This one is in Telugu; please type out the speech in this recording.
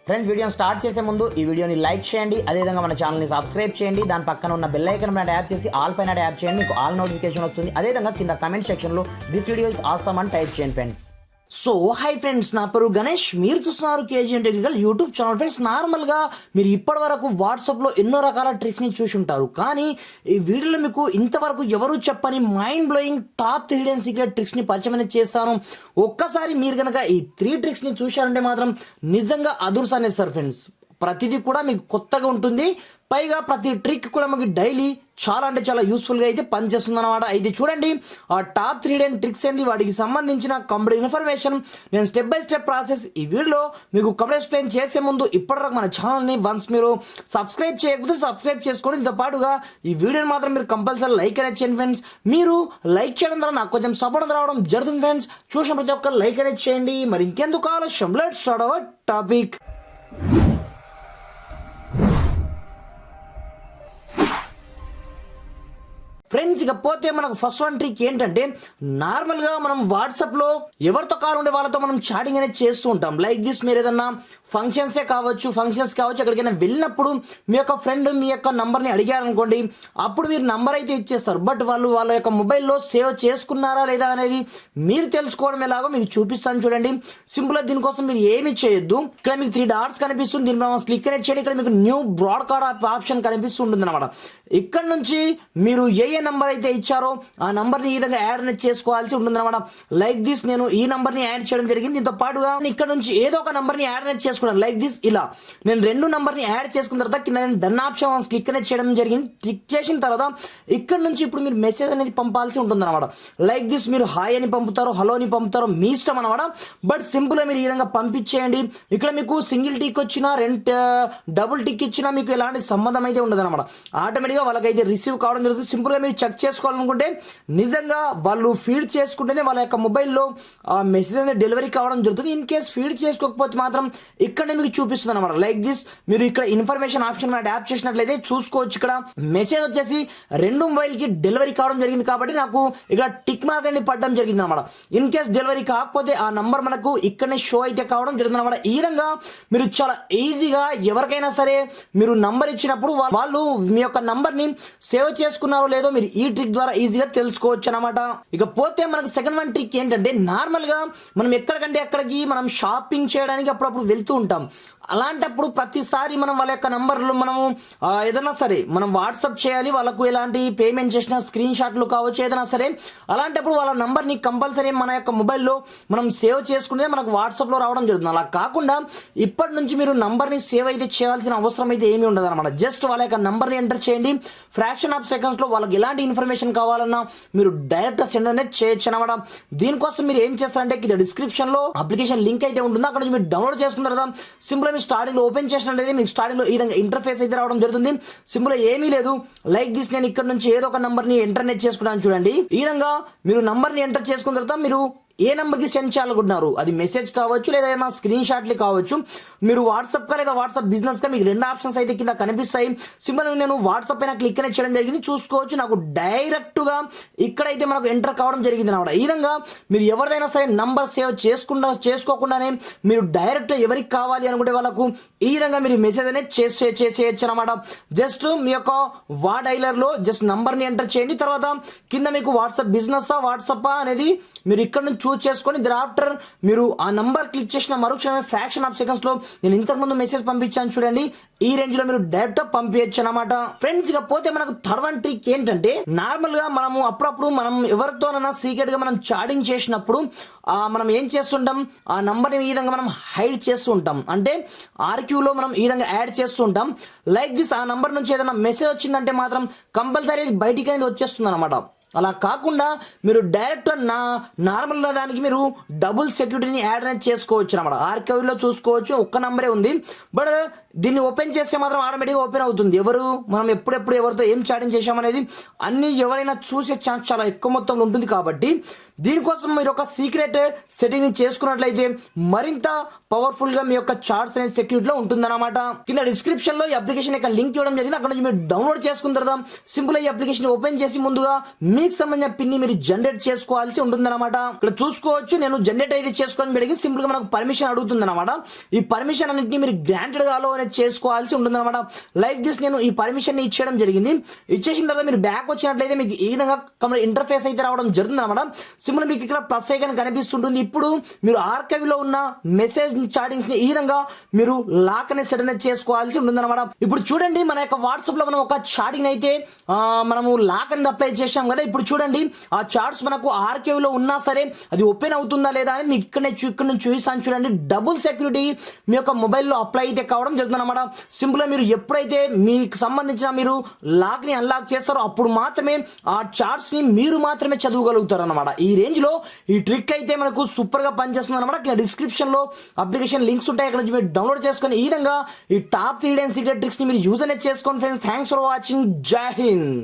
ఫ్రెండ్స్, వీడియోని స్టార్ట్ చేసే ముందు ఈ వీడియోని లైక్ చేయండి, అదేవిధంగా మన ఛానల్ని సబ్స్క్రైబ్ చేయండి. దాని పక్కన ఉన్న బెల్ ఐకాన్ పైన ట్యాప్ చేసి ఆల్ పైన ట్యాప్ చేయండి, మీకు ఆల్ నోటిఫికేషన్ వస్తుంది. అదేవిధంగా కింద కమెంట్ సెక్షన్లో దిస్ వీడియో ఇస్ ఆసమ్ అని టైప్ చేయండి ఫ్రెండ్స్. సో హాయ్ ఫ్రెండ్స్, నా పేరు గణేష్, మీరు చూస్తున్నారు KGN technical YouTube channel. Friends, నార్మల్గా మీరు ఇప్పటి వరకు వాట్సాప్లో ఎన్నో రకాల ట్రిక్స్ని చూసి ఉంటారు, కానీ ఈ వీడియోలో మీకు ఇంతవరకు ఎవరు చెప్పని mind blowing top 3 hidden secret ట్రిక్స్ని పరిచయం చేస్తాను. ఒక్కసారి మీరు కనుక ఈ 3 ట్రిక్స్ని చూశారంటే మాత్రం నిజంగా అదుర్సానేస్తారు ఫ్రెండ్స్. ప్రతిదీ కూడా మీకు కొత్తగా ఉంటుంది, పైగా ప్రతి ట్రిక్ కూడా మీకు డైలీ చాలా అంటే చాలా యూస్ఫుల్గా అయితే పనిచేస్తుంది అనమాట. అయితే చూడండి, ఆ టాప్ 3 హిడెన్ ట్రిక్స్ ఏంటి, వాటికి సంబంధించిన కంప్లీట్ ఇన్ఫర్మేషన్ నేను స్టెప్ బై స్టెప్ ప్రాసెస్ ఈ వీడియోలో మీకు కంప్లీట్ ఎక్స్ప్లెయిన్ చేసే ముందు ఇప్పటివరకు మన ఛానల్ని వన్స్ మీరు సబ్స్క్రైబ్ చేయకపోతే సబ్స్క్రైబ్ చేసుకోండి. దీంతో పాటుగా ఈ వీడియోని మాత్రం మీరు కంపల్సరీ లైక్ అనేది చేయండి ఫ్రెండ్స్. మీరు లైక్ చేయడం ద్వారా నాకు కొంచెం సపోర్ట్ రావడం జరుగుతుంది ఫ్రెండ్స్. చూసిన ప్రతి ఒక్కరు లైక్ అనేది చేయండి. మరి ఇంకెందుకు ఆలస్యం, let's start our topic. Friends, ఇకపోతే మనకు ఫస్ట్ వన్ ట్రిక్ ఏంటంటే, నార్మల్గా మనం వాట్సాప్లో ఎవరితో కాల్ ఉండే వాళ్ళతో మనం చాటింగ్ అనేది చేస్తూ ఉంటాం. లైక్ దిస్, మీరు ఏదన్నా ఫంక్షన్స్ కావచ్చు ఎక్కడికైనా వెళ్ళినప్పుడు మీ యొక్క ఫ్రెండ్ మీ యొక్క నంబర్ని అడిగారనుకోండి, అప్పుడు మీరు నంబర్ అయితే ఇచ్చేస్తారు. బట్ వాళ్ళు వాళ్ళ యొక్క మొబైల్లో సేవ్ చేసుకున్నారా లేదా అనేది మీరు తెలుసుకోవడం ఎలాగో మీకు చూపిస్తాను చూడండి. సింపుల్గా దీనికోసం మీరు ఏమి చేయొద్దు. ఇక్కడ మీకు 3 డాట్స్ కనిపిస్తుంది, దీనిపై క్లిక్ అనేది చేయండి. ఇక్కడ మీకు న్యూ బ్రాడ్కాస్ట్ ఆప్షన్ కనిపిస్తుంటుంది అనమాట. ఇక్కడ నుంచి మీరు ఏ నంబర్ అయితే ఇచ్చారో ఆ నంబర్ని ఈ విధంగా యాడ్ అనేది చేసుకోవాల్సి ఉంటుంది అనమాట. లైక్ దిస్, నేను ఈ నంబర్ని యాడ్ చేయడం జరిగింది. దీంతో పాటుగా ఇక్కడ నుంచి ఏదో ఒక నంబర్ని యాడ్ అనేది చేసుకున్నాను. లైక్ దిస్, ఇలా నేను 2 నంబర్ని యాడ్ చేసుకున్న తర్వాత కింద నేను డన్ ఆప్షన్ క్లిక్ అనేది చేయడం జరిగింది. క్లిక్ చేసిన తర్వాత ఇక్కడ నుంచి ఇప్పుడు మీరు మెసేజ్ అనేది పంపాల్సి ఉంటుంది అనమాట. లైక్ దిస్, మీరు హాయ్ అని పంపుతారో హలో అని పంపుతారో మీ ఇష్టం అనమాట. బట్ సింపుల్గా మీరు ఈ విధంగా పంపించేయండి. ఇక్కడ మీకు సింగిల్ టిక్ వచ్చినా డబుల్ టిక్ ఇచ్చినా మీకు ఎలాంటి సంబంధం అయితే ఉండదు అనమాట. ఆటోమేటిక్గా వాళ్ళకైతే రిసీవ్ కావడం జరుగుతుంది. సింపుల్గా మీరు చెక్ చేసుకోవాలనుకుంటే నిజంగా వాళ్ళు ఫీడ్ చేసుకుంటేనే వాళ్ళ యొక్క మొబైల్లో ఆ మెసేజ్ అనేది డెలివరీ కావడం జరుగుతుంది. ఇన్ కేస్ ఫీడ్ చేసుకోకపోతే మాత్రం ఇక్కడనే మీకు చూపిస్తుంది అనమాట. లైక్ దిస్, మీరు ఇక్కడ ఇన్ఫర్మేషన్ ఆప్షన్ ట్యాప్ చేసినట్లయితే చూసుకోవచ్చు. ఇక్కడ మెసేజ్ వచ్చేసి 2 మొబైల్కి డెలివరీ కావడం జరిగింది కాబట్టి నాకు ఇక్కడ టిక్ మార్క్ అనేది పడడం జరిగింది అనమాట. ఇన్ కేస్ డెలివరీ కాకపోతే ఆ నంబర్ మనకు ఇక్కడనే షో అయితే కావడం జరుగుతుంది అనమాట. ఈ విధంగా మీరు చాలా ఈజీగా ఎవరికైనా సరే మీరు నంబర్ ఇచ్చినప్పుడు వాళ్ళు మీ యొక్క నంబర్ని సేవ్ చేసుకున్నారో లేదో మీరు ఈ ట్రిక్ ద్వారా ఈజీగా తెలుసుకోవచ్చు అనమాట. ఇకపోతే మనకు సెకండ్ వన్ ట్రిక్ ఏంటంటే, నార్మల్ గా మనం ఎక్కడికంటే అక్కడికి మనం షాపింగ్ చేయడానికి అప్పుడప్పుడు వెళ్తూ ఉంటాం. అలాంటప్పుడు ప్రతిసారి మనం వాళ్ళ యొక్క నంబర్లు మనము ఏదైనా సరే మనం వాట్సాప్ చేయాలి, వాళ్ళకు ఎలాంటి పేమెంట్ చేసిన స్క్రీన్ షాట్లు కావచ్చు ఏదైనా సరే. అలాంటప్పుడు వాళ్ళ నంబర్ని కంపల్సరీ మన యొక్క మొబైల్లో మనం సేవ్ చేసుకుంటే మనకు వాట్సాప్లో రావడం జరుగుతుంది. అలా కాకుండా ఇప్పటి నుంచి మీరు నంబర్ని సేవ్ అయితే చేయాల్సిన అవసరం అయితే ఏమీ ఉండదు అనమాట. జస్ట్ వాళ్ళ యొక్క నంబర్ని ఎంటర్ చేయండి. ఫ్రాక్షన్ ఆఫ్ సెకండ్స్లో వాళ్ళకి ఎలాంటి ఇన్ఫర్మేషన్ కావాలన్నా మీరు డైరెక్ట్ సెండ్ అనేది చేయొచ్చు అనమాట. దీనికోసం మీరు ఏం చేస్తారంటే, కింద డిస్క్రిప్షన్లో అప్లికేషన్ లింక్ అయితే ఉంటుంది, అక్కడ నుంచి మీరు డౌన్లోడ్ చేసుకున్న తర్వాత సింపుల్ మీరు స్టార్టింగ్ లో ఓపెన్ చేసినట్లయితే మీకు స్టార్టింగ్ లో ఈ విధంగా ఇంటర్ఫేస్ అయితే రావడం జరుగుతుంది. సింపుల్ ఏమీ లేదు. లైక్ దిస్, నేను ఇక్కడ నుంచి ఏదో ఒక నంబర్ ని ఎంటర్ చేసుకున్నాను చూడండి. ఈ విధంగా మీరు నంబర్ ని ఎంటర్ చేసుకున్న తర్వాత మీరు ఏ నెంబర్కి సెండ్ చేయాలనుకుంటున్నారు, అది మెసేజ్ కావచ్చు లేదా ఏదైనా స్క్రీన్ షాట్లు కావచ్చు. మీరు వాట్సాప్ కా లేదా వాట్సాప్ బిజినెస్ కా మీకు 2 ఆప్షన్స్ అయితే కింద కనిపిస్తాయి. సింపుల్ నేను వాట్సాప్ పైన క్లిక్ అనేది చేయడం జరిగింది, చూసుకోవచ్చు. నాకు డైరెక్ట్ గా ఇక్కడైతే మనకు ఎంటర్ కావడం జరిగింది అనమాట. ఈ విధంగా మీరు ఎవరిదైనా సరే నంబర్ సేవ్ చేసుకోకుండానే మీరు డైరెక్ట్ ఎవరికి కావాలి అనుకుంటే వాళ్ళకు ఈ విధంగా మీరు మెసేజ్ అనేది చేసేయచ్చు అనమాట. జస్ట్ మీ యొక్క డైలర్ లో జస్ట్ నంబర్ ని ఎంటర్ చేయండి. తర్వాత కింద మీకు వాట్సాప్ బిజినెస్ వాట్సాప్ అనేది మీరు ఇక్కడ నుంచి చూస్ చేసుకొని ఆఫ్టర్ మీరు ఆ నంబర్ క్లిక్ చేసిన మరుక్షణమే ఫ్రాక్షన్ ఆఫ్ సెకండ్స్ లో నేను ఇంతకుముందు మెసేజ్ పంపించాను చూడండి, ఈ రేంజ్ లో మీరు డైరెక్ట్ పంపించచ్చు అనమాట. ఫ్రెండ్స్, ఇకపోతే మనకు థర్డ్ వన్ ట్రిక్ ఏంటంటే, నార్మల్ గా మనము అప్పుడప్పుడు మనం ఎవరితోనైనా సీక్రెట్ గా మనం చాటింగ్ చేసినప్పుడు మనం ఏం చేస్తుంటాం, ఆ నంబర్ని ఈ విధంగా మనం హైడ్ చేస్తూ ఉంటాం. అంటే ఆర్క్యూలో మనం ఈ విధంగా యాడ్ చేస్తూ ఉంటాం. లైక్ దిస్, ఆ నంబర్ నుంచి ఏదైనా మెసేజ్ వచ్చిందంటే మాత్రం కంపల్సరీ బయటికి అనేది వచ్చేస్తుంది అనమాట. అలా కాకుండా మీరు డైరెక్ట్ నార్మల్ దానికి మీరు డబుల్ సెక్యూరిటీని యాడ్ అనేది చేసుకోవచ్చు అనమాట. ఆర్కైవ్లో చూసుకోవచ్చు, ఒక్క నంబరే ఉంది. బట్ దీన్ని ఓపెన్ చేస్తే మాత్రం ఆటోమేటిక్గా ఓపెన్ అవుతుంది. మనం ఎప్పుడెప్పుడు ఎవరితో ఏం చాటింగ్ చేశామనేది అన్ని ఎవరైనా చూసే ఛాన్స్ చాలా ఎక్కువ మొత్తంలో ఉంటుంది. కాబట్టి దీనికోసం మీరు ఒక సీక్రెట్ సెట్టింగ్ చేసుకున్నట్లయితే మరింత పవర్ఫుల్ గా మీ యొక్క చార్ట్స్ అనేది సెక్యూరిటీలో ఉంటుందన్నమాట. కింద డిస్క్రిప్షన్ లో ఈ అప్లికేషన్ యొక్క లింక్ ఇవ్వడం జరిగింది. అక్కడ నుంచి మీరు డౌన్లోడ్ చేసుకున్న తర్వాత సింపుల్ ఈ అప్లికేషన్ ఓపెన్ చేసి ముందుగా మీకు సంబంధించిన పిన్ ని మీరు జనరేట్ చేసుకోవాల్సి ఉంటుందన్నమాట. ఇక్కడ చూసుకోవచ్చు నేను జనరేట్ అయితే చేసుకోవడం జరిగింది. సింపుల్ గా మనకు పర్మిషన్ అడుగుతుందన్నమాట. ఈ పర్మిషన్ అన్నింటినీ మీరు గ్రాంటెడ్ గా అలో అనేది చేసుకోవాల్సి ఉంటుందన్నమాట. లైక్ దిస్ నేను ఈ పర్మిషన్ ని ఇచ్చేయడం జరిగింది. ఇచ్చేసిన తర్వాత మీరు బ్యాక్ వచ్చినట్లయితే మీకు ఈ విధంగా ఇంటర్ఫేస్ అయితే రావడం జరుగుతుంది అనమాట. సింపుల్ మీకు ఇక్కడ ప్లస్ ఐకాన్ కనిపిస్తుంటుంది. ఇప్పుడు మీరు ఆర్కైవ్ లో ఉన్న మెసేజ్ చాటింగ్స్ ని ఈ విధంగా మీరు లాక్ అనేది సెట్ అనేది చేసుకోవాల్సి ఉంటుంది అనమాట. ఇప్పుడు చూడండి మన యొక్క వాట్సాప్ లో మనం ఒక చాటింగ్ అయితే మనము లాక్ అనేది అప్లై చేసాం కదా. ఇప్పుడు చూడండి ఆ చార్ట్స్ మనకు ఆర్కైవ్ లో ఉన్నా సరే అది ఓపెన్ అవుతుందా లేదా అని మీకు ఇక్కడ నుంచి చూపిస్తాను. చూడండి డబుల్ సెక్యూరిటీ మీ యొక్క మొబైల్లో అప్లై అయితే కావడం జరుగుతుంది అనమాట. సింపుల్ గా మీరు ఎప్పుడైతే మీకు సంబంధించిన మీరు లాక్ ని అన్లాక్ చేస్తారో అప్పుడు మాత్రమే ఆ చార్ట్స్ ని మీరు మాత్రమే చదవగలుగుతారు అనమాట. ఈ రేంజ్ లో ఈ ట్రిక్ అయితే మనకు సూపర్ గా పనిచేస్తుంది అనమాట. డిస్క్రిప్షన్ లో అప్లికేషన్ లింక్స్ ఉంటాయి. అక్కడ నుంచి మీరు డౌన్లోడ్ చేసుకొని ఈ విధంగా ఈ టాప్ 3 సీక్రెట్ ట్రిక్స్ ని మీరు యూజ్ అనేది చేసుకోండి ఫ్రెండ్స్. Thanks for watching. జై హింద్.